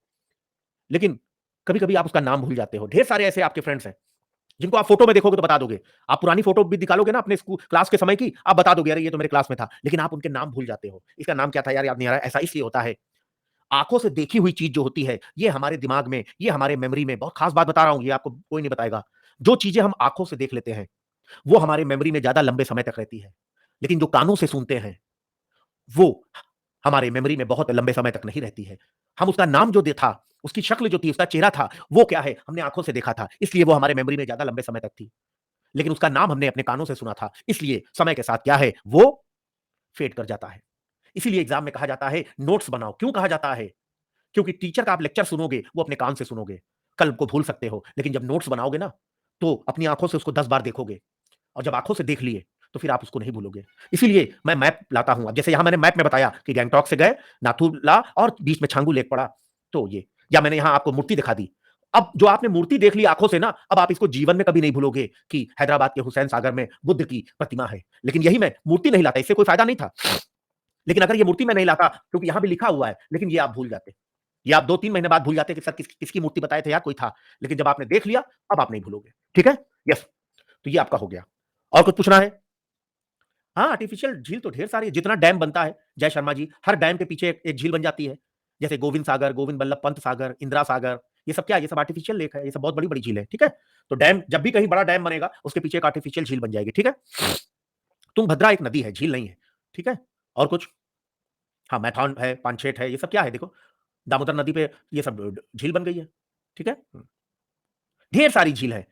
A: लेकिन कभी कभी आप उसका नाम भूल जाते हो। ढेर सारे ऐसे आपके फ्रेंड्स हैं जिनको आप फोटो में देखोगे तो बता दोगे, आप पुरानी फोटो भी निकालोगे ना अपने स्कूल क्लास के समय की, आप बता दोगे अरे ये तो मेरे क्लास में था, लेकिन आप उनके नाम भूल जाते हो। इसका नाम क्या था यार, याद नहीं आ रहा है। ऐसा इसलिए होता है, आंखों से देखी हुई चीज जो होती है, ये हमारे दिमाग में, ये हमारे मेमोरी में, बहुत खास बात बता रहा हूं, ये आपको कोई नहीं बताएगा, जो चीजें हम आंखों से देख लेते हैं वो हमारे मेमोरी में ज्यादा लंबे समय तक रहती है, लेकिन जो कानों से सुनते हैं वो हमारे मेमोरी में बहुत लंबे समय तक नहीं रहती है। हम उसका नाम जो था, उसकी शक्ल जो थी, उसका चेहरा था, वो क्या है, हमने आंखों से देखा था, इसलिए वो हमारे मेमोरी में ज्यादा लंबे समय तक थी। लेकिन उसका नाम हमने अपने कानों से सुना था, इसलिए समय के साथ क्या है, वो फेड कर जाता है। इसीलिए एग्जाम में कहा जाता है नोट्स बनाओ। क्यों कहा जाता है? क्योंकि टीचर का आप लेक्चर सुनोगे वो अपने कान से सुनोगे, कल को भूल सकते हो, लेकिन जब नोट्स बनाओगे ना तो अपनी आंखों से उसको 10 बार देखोगे, और जब आंखों से देख लिए तो फिर आप उसको नहीं भूलोगे। इसीलिए मैं मैप लाता हूं। अब जैसे यहां मैंने मैप में बताया कि गैंगटॉक से गए, नाथुला और बीच में छांगू लेक पड़ा, तो ये, या मैंने यहां आपको मूर्ति दिखा दी। अब जो आपने मूर्ति देख ली आंखों से ना, अब आप इसको जीवन में कभी नहीं भूलोगे कि हैदराबाद के हुसैन सागर में बुद्ध की प्रतिमा है। लेकिन यही मैं मूर्ति नहीं लाता, इससे कोई फायदा नहीं था, लेकिन अगर ये मूर्ति मैं नहीं लाता, क्योंकि यहां भी लिखा हुआ है, लेकिन ये आप भूल जाते, ये आप 2-3 महीने बाद भूल जाते कि सर किसकी मूर्ति बताए थे यार, कोई था। लेकिन जब आपने देख लिया, अब आप नहीं भूलोगे, ठीक है। यस, तो ये आपका हो गया। और कुछ पूछना है? हाँ, आर्टिफिशियल झील तो ढेर सारी है, जितना डैम बनता है जय शर्मा जी, हर डैम के पीछे एक झील बन जाती है। जैसे गोविंद सागर, गोविंद बल्लभ पंत सागर, इंदिरा सागर, ये सब क्या है? ये सब आर्टिफिशियल लेक है, ये सब बहुत बड़ी-बड़ी झील है, ठीक है? तो डैम जब भी कहीं बड़ा डैम बनेगा, उसके पीछे एक आर्टिफिशियल झील बन जाएगी, ठीक है? तुंगभद्रा एक नदी है, झील नहीं है, ठीक है? और कुछ? हाँ, मैथॉन है, पानछेट है, ये सब क्या है देखो? दामोदर नदी पे ये सब झील बन गई है, ठीक है? ढेर सारी झील है,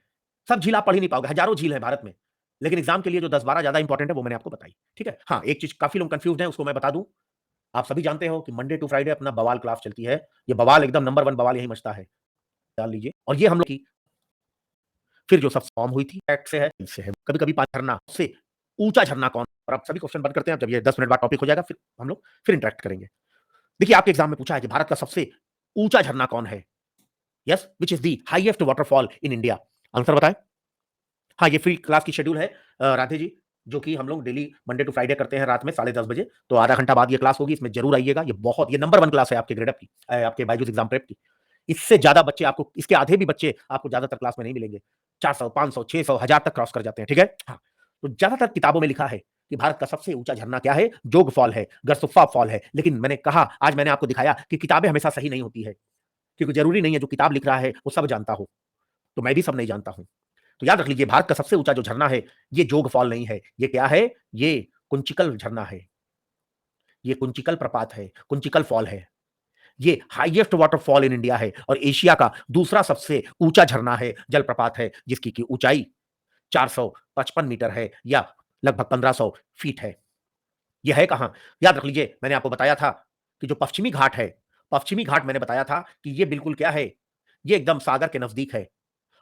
A: सब झील आप पढ़ ही नहीं पाओगे, हजारों झील है भारत में। लेकिन एग्जाम के लिए जो 10-12 ज्यादा इंपॉर्टेंट है वो मैंने आपको बताई, ठीक है? हाँ, एक चीज काफी लोग कंफ्यूज हैं, उसको मैं बता दूं। आप सभी जानते हो कि मंडे टू फ्राइडे अपना बवाल क्लास चलती है। ये बवाल एकदम नंबर 1 बवाल यही मचता है। डाल लीजिए और ये हम लोग की फिर जो सब फॉर्म हुई थी फैक्ट से है, इससे है। कभी-कभी झरना से ऊंचा झरना कौन? और आप सभी क्वेश्चन बंद करते हैं, जब ये 10 मिनट बाद टॉपिक हो जाएगा फिर हम लोग फिर इंटरेक्ट करेंगे। देखिए आपके एग्जाम में पूछा है कि भारत का सबसे ऊंचा झरना कौन है? Yes, which is the highest waterfall in India? Answer बताएं। हाँ, ये फ्री क्लास की शेड्यूल है राधे जी, जो कि हम लोग डेली मंडे टू फ्राइडे करते हैं रात में 10:30 बजे। तो आधा घंटा बाद ये क्लास होगी, इसमें जरूर आइएगा। ये नंबर 1 क्लास है आपके ग्रेड अप की, आपके बायजूस एग्जाम प्रेप की। इससे ज्यादा बच्चे आपको, इसके आधे भी बच्चे आपको ज्यादातर क्लास में नहीं मिलेंगे। 400, 500, 600, 1000 तक क्रॉस कर जाते हैं, ठीक है? हाँ, तो ज्यादातर किताबों में लिखा है कि भारत का सबसे ऊंचा झरना क्या है? जोग फॉल है, गरसुफ्फा फॉल है। लेकिन मैंने कहा, आज मैंने आपको दिखाया कि किताबें हमेशा सही नहीं होती है, क्योंकि जरूरी नहीं है जो किताब लिख रहा है वो सब जानता हो। तो मैं भी सब नहीं जानता हूं। तो याद रख लीजिए, भारत का सबसे ऊंचा जो झरना है, ये जोग फॉल नहीं है। ये क्या है? ये कुंचिकल झरना है, ये कुंचिकल प्रपात है, कुंचिकल फॉल है। ये हाईएस्ट वाटरफॉल इन इंडिया है और एशिया का दूसरा सबसे ऊंचा झरना है, जलप्रपात है, जिसकी की ऊंचाई 455 मीटर है या लगभग 1500 फीट है। यह है कहां? याद रख लीजिए, मैंने आपको बताया था कि जो पश्चिमी घाट है, पश्चिमी घाट मैंने बताया था कि ये बिल्कुल क्या है? ये एकदम सागर के नजदीक है।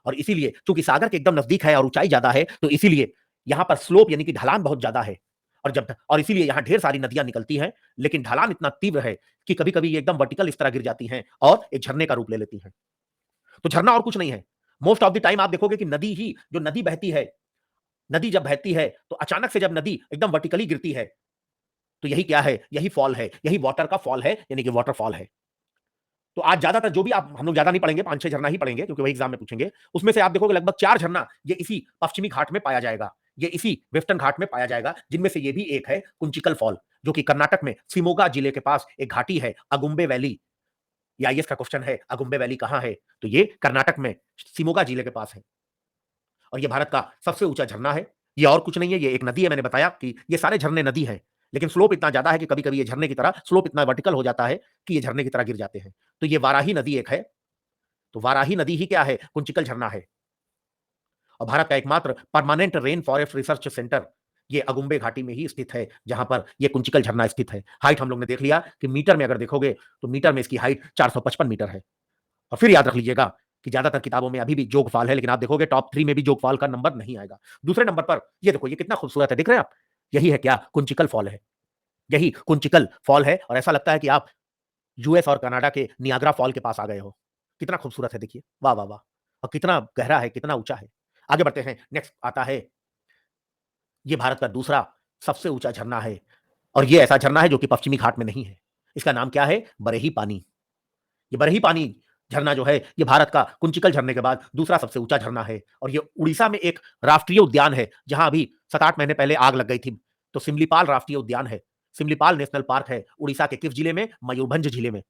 A: और इसीलिए चूंकि सागर के एकदम नजदीक है और ऊंचाई ज्यादा है, तो इसीलिए यहां पर स्लोप यानी कि ढलान बहुत ज्यादा है। और इसीलिए यहां ढेर सारी नदियां निकलती हैं, लेकिन ढलान इतना तीव्र है कि कभी कभी ये एकदम वर्टिकल इस तरह गिर जाती हैं और एक झरने का रूप ले लेती हैं। तो झरना और कुछ नहीं है। मोस्ट ऑफ द टाइम आप देखोगे कि नदी ही, जो नदी बहती है, नदी जब बहती है तो अचानक से जब नदी एकदम वर्टिकली गिरती है, तो यही क्या है? यही फॉल है, यही वाटर का फॉल है, यानी कि वाटरफॉल है। तो आज ज्यादातर जो भी आप, हम लोग ज्यादा नहीं पढ़ेंगे, 5-6 झरना ही पढ़ेंगे क्योंकि वही एग्जाम में पूछेंगे। उसमें से आप देखोगे लगभग 4 झरना ये इसी पश्चिमी घाट में पाया जाएगा, ये इसी वेस्टर्न घाट में पाया जाएगा, जिनमें से ये भी एक है कुंचिकल फॉल, जो कि कर्नाटक में शिमोगा जिले के पास एक घाटी है, अगुम्बे वैली। ये आईएएस का क्वेश्चन है, अगुम्बे वैली कहां है? तो ये कर्नाटक में शिमोगा जिले के पास है और ये भारत का सबसे ऊंचा झरना है। ये और कुछ नहीं है, ये एक नदी है। मैंने बताया कि ये सारे झरने नदी है, लेकिन स्लोप इतना ज्यादा है कि कभी कभी ये झरने की तरह स्लोप इतना वर्टिकल हो जाता है कि ये झरने की तरह गिर जाते हैं। तो ये वाराही नदी एक है। तो वाराही नदी ही क्या है? कुंचिकल झरना है। और भारत का एकमात्र permanent rain forest research centre ये अगुम्बे घाटी में ही स्थित है, जहां पर ये कुंचिकल झरना स्थित है। हाइट हम लोग ने देख लिया कि मीटर में अगर देखोगे तो मीटर में इसकी हाइट 455 मीटर है। और फिर याद रख लीजिएगा कि ज्यादातर किताबों में अभी भी जोगफॉल है, लेकिन आप देखोगे टॉप 3 में भी जोगफॉल का नंबर नहीं आएगा। दूसरे नंबर पर ये देखो, ये कितना खूबसूरत है, देख रहे हैं आप? यही है क्या? कुंचिकल फॉल है। यही कुंचिकल फॉल है और ऐसा लगता है कि आप यूएस और कनाडा के नियाग्रा फॉल के पास आ गए हो। कितना खूबसूरत है देखिए, वाह वाह वाह! और कितना गहरा है, कितना ऊंचा है। आगे बढ़ते हैं। नेक्स्ट आता है, ये भारत का दूसरा सबसे ऊंचा झरना है और ये ऐसा झरना है जो कि पश्चिमी घाट में नहीं है। इसका नाम क्या है? बरही पानी। ये बरही पानी झरना जो है, ये भारत का कुंचिकल झरने के बाद दूसरा सबसे ऊंचा झरना है और ये उड़ीसा में एक राष्ट्रीय उद्यान है, जहां अभी 7-8 महीने पहले आग लग गई थी। तो सिमलीपाल राष्ट्रीय उद्यान है, सिमलीपाल नेशनल पार्क है, उड़ीसा के किस जिले में? मयूरभंज जिले में।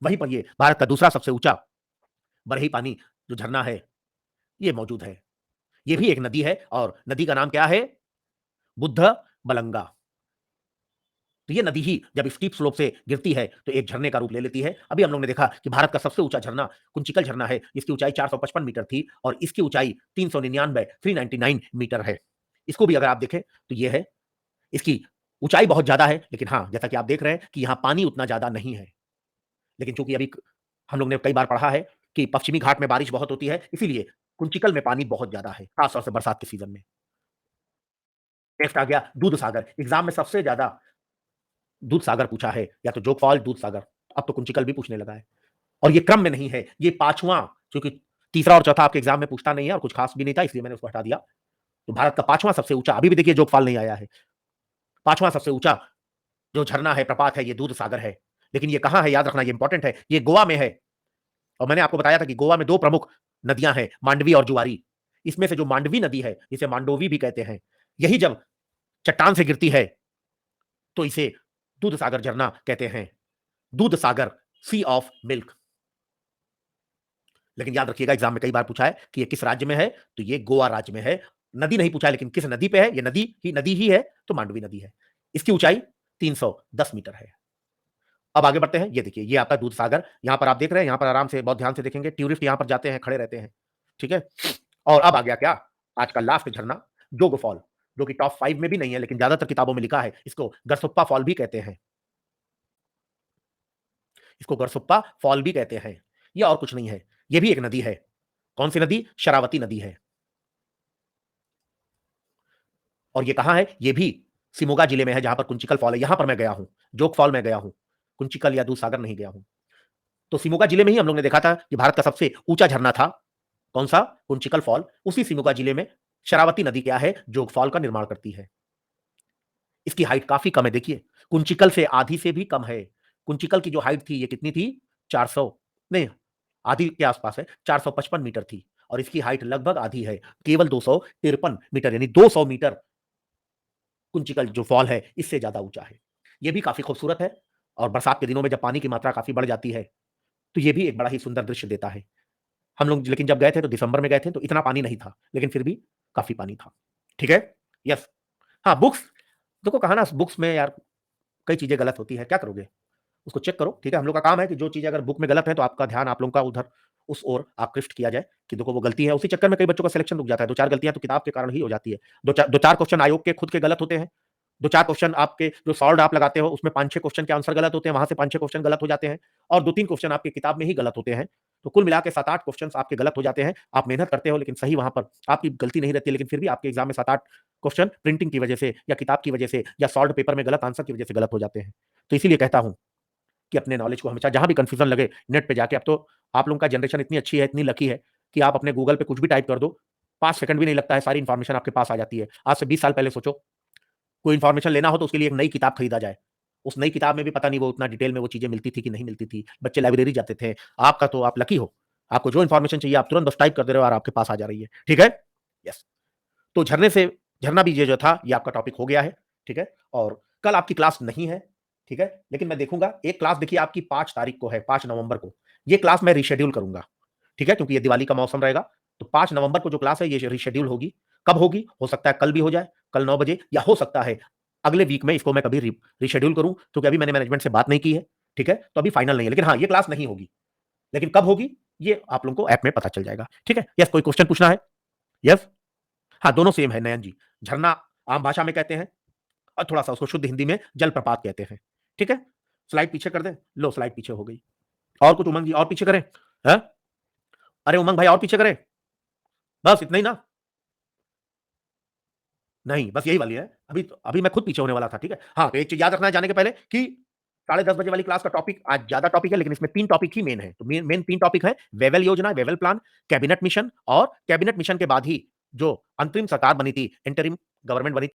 A: वहीं पर ये भारत का दूसरा सबसे ऊंचा बरही पानी जो झरना है, ये मौजूद है। ये भी एक नदी है और नदी का नाम क्या है? बुद्ध बलंगा। तो ये नदी ही जब स्टीप स्लोप से गिरती है तो एक झरने का रूप ले लेती है। अभी हम लोग ने देखा कि भारत का सबसे ऊंचा झरना कुंचिकल झरना है, इसकी ऊंचाई 455 मीटर थी और इसकी ऊंचाई 399 मीटर है। इसको भी अगर आप देखें तो ये है, इसकी ऊंचाई बहुत ज्यादा है, लेकिन हाँ, जैसा कि आप देख रहे हैं कि यहाँ पानी उतना ज्यादा नहीं है। लेकिन चूंकि अभी हम लोग ने कई बार पढ़ा है कि पश्चिमी घाट में बारिश बहुत होती है, इसीलिए कुंचिकल में पानी बहुत ज्यादा है, खासतौर से बरसात के सीजन में। नेक्स्ट आ गया दूध सागर। एग्जाम में सबसे ज्यादा दूध सागर पूछा है, या तो जोग फॉल, दूध सागर। अब तो कुंचिकल भी पूछने लगा है और ये क्रम में नहीं है, ये पांचवा, क्योंकि तीसरा और चौथा आपके एग्जाम में पूछता नहीं है और कुछ खास भी नहीं था, इसलिए मैंने उसको हटा दिया। तो भारत का पांचवा सबसे ऊंचा, अभी भी देखिए जोगफॉल नहीं आया है, पांचवा सबसे ऊंचा जो झरना है, प्रपात है, ये दूध सागर है। लेकिन ये कहां है? याद रखना, ये इंपॉर्टेंट है, ये गोवा में है। और मैंने आपको बताया था कि गोवा में 2 प्रमुख नदियां हैं, मांडवी और जुआरी। इसमें से जो मांडवी नदी है, जिसे मांडोवी भी कहते हैं, यही जब चट्टान से गिरती है तो इसे दूध सागर झरना कहते हैं। दूध सागर, सी ऑफ मिल्क। लेकिन याद रखिएगा एग्जाम में कई बार पूछा है कि ये किस राज्य में है, तो ये गोवा राज्य में है। नदी नहीं पूछा है, लेकिन किस नदी पे है, ये नदी ही है, तो मांडवी नदी है। इसकी ऊंचाई 310 मीटर है। अब आगे बढ़ते हैं। ये देखिए, ये आपका दूध सागर, यहां पर आप देख रहे हैं, यहां पर आराम से बहुत ध्यान से देखेंगे, टूरिस्ट यहां पर जाते हैं, खड़े रहते हैं। ठीक है। और अब आ गया क्या, आज का लास्ट झरना, जोग फॉल, जो कि टॉप 5 में भी नहीं है, लेकिन ज्यादातर किताबों में लिखा है। इसको गरसुप्पा फॉल भी कहते हैं। इसको गरसुप्पा फॉल भी कहते हैं। ये और कुछ नहीं है, ये भी एक नदी है। कौन सी नदी? शरावती नदी है। और ये कहां है? ये भी सिमोगा जिले में है, जहां पर कुंचिकल फॉल है। यहां पर मैं गया हूं, जोग फॉल में गया हूं, कुंचिकल या दूध सागर नहीं गया हूं। तो सिमोगा जिले में ही हम लोग ने देखा था कि भारत का सबसे ऊंचा झरना था। कौन सा? कुंचिकल फॉल। उसी सिमोगा जिले में शरावती नदी क्या है, जोग फॉल का निर्माण करती है। इसकी हाइट काफी कम है, देखिए, कुंचिकल से आधी से भी कम है। कुंचिकल की जो हाइट थी, ये कितनी थी? 400, नहीं, आधी के आसपास है, 455 मीटर थी। और इसकी हाइट लगभग आधी है, केवल 253 मीटर, यानी 200 मीटर कुंचिकल जो फॉल है, इससे ज्यादा ऊंचा है। यह भी काफी खूबसूरत है। और बरसात के दिनों में जब पानी की मात्रा काफी बढ़ जाती है, तो यह भी एक बड़ा ही सुंदर दृश्य देता है। हम लोग लेकिन जब गए थे तो दिसंबर में गए थे, तो इतना पानी नहीं था, लेकिन फिर भी काफी पानी था। ठीक है। यस। हाँ, बुक्स, देखो कहा ना, बुक्स में यार कई चीजें गलत होती है, क्या करोगे, उसको चेक करो। ठीक है, हम लोग का काम है कि जो चीजें अगर बुक में गलत है, तो आपका ध्यान आप लोगों का उधर उस ओर आकृष्ट किया जाए कि देखो वो गलती है। उसी चक्कर में कई बच्चों का सिलेक्शन रुक जाता है। दो चार गलतियां तो किताब के कारण ही हो जाती है। दो चार क्वेश्चन आयोग के खुद के गलत होते हैं। दो चार क्वेश्चन आपके जो सॉल्व आप लगाते हो, उसमें 5-6 क्वेश्चन के आंसर गलत होते हैं, वहां से 5-6 क्वेश्चन गलत हो जाते हैं। और 2-3 क्वेश्चन आपकी किताब में ही गलत होते हैं। तो कुल मिला के 7-8 क्वेश्चन आपके गलत हो जाते हैं। आप मेहनत करते हो, लेकिन सही वहां पर आपकी गलती नहीं रहती है, लेकिन फिर भी आपके एग्जाम में 7-8 क्वेश्चन प्रिंटिंग की वजह से, या किताब की वजह से, या सॉल्व पेपर में गलत आंसर की वजह से गलत हो जाते हैं। तो इसीलिए कहता हूं कि अपने नॉलेज को हमेशा, जहां भी कंफ्यूजन लगे, नेट पे जाके, अब तो आप लोगों का जनरेशन इतनी अच्छी है, इतनी लकी है कि आप अपने गूगल पे कुछ भी टाइप कर दो, 5 सेकंड भी नहीं लगता है, सारी इंफॉर्मेशन आपके पास आ जाती है। आज से 20 साल पहले सोचो, कोई इंफॉर्मेशन लेना हो तो उसके लिए एक नई किताब खरीदा जाए। उस नई किताब में भी पता नहीं वो उतना डिटेल में वो चीजें मिलती थी कि नहीं मिलती थी। बच्चे लाइब्रेरी जाते थे। आपका तो आप लकी हो, आपको जो इंफॉर्मेशन चाहिए आप तुरंत बस टाइप कर दे रहे हो और आपके पास आ जा रही है। ठीक है। यस। तो झरने से, झरना भी ये जो था, ये आपका टॉपिक हो गया है। ठीक है। और कल आपकी क्लास नहीं है। ठीक है, लेकिन मैं देखूंगा, एक क्लास देखिए आपकी 5 तारीख को है, 5 नवंबर को। ये क्लास मैं रिशेड्यूल करूंगा। ठीक है, क्योंकि ये दिवाली का मौसम रहेगा। तो 5 नवंबर को जो क्लास है, ये रिशेड्यूल होगी। कब होगी? हो सकता है कल भी हो जाए, कल 9 बजे, या हो सकता है अगले वीक में इसको मैं कभी रिशेड्यूल करूं, क्योंकि अभी मैंने मैनेजमेंट से बात नहीं की है। ठीक है, तो अभी फाइनल नहीं है, लेकिन हाँ, ये क्लास नहीं होगी। लेकिन कब होगी, ये आप लोगों को ऐप में पता चल जाएगा। ठीक है। यस, कोई क्वेश्चन पूछना है? यस। हाँ, दोनों सेम है नयन जी। झरना आम भाषा में कहते हैं, और थोड़ा सा उसको शुद्ध हिंदी में जलप्रपात कहते हैं। ठीक है। स्लाइड पीछे कर दें, लो स्लाइड पीछे हो गई। और कुछ उमंग जी, और पीछे करें? है? अरे उमंग भाई, और पीछे करें? बस इतना ही ना? नहीं, बस यही वाली है। अभी मैं खुद पीछे होने वाला था। ठीक है। हाँ, तो एक चीज याद रखना है जाने के पहले कि 10:30 बजे वाली क्लास का टॉपिक आज ज्यादा टॉपिक है, लेकिन इसमें 3 टॉपिक ही मेन है। तो मेन 3 टॉपिक है, वेवल योजना, वेवल प्लान, कैबिनेट मिशन, और कैबिनेट मिशन के बाद ही जो अंतरिम सरकार बनी थी, इंटरिम गवर्नमेंट बनी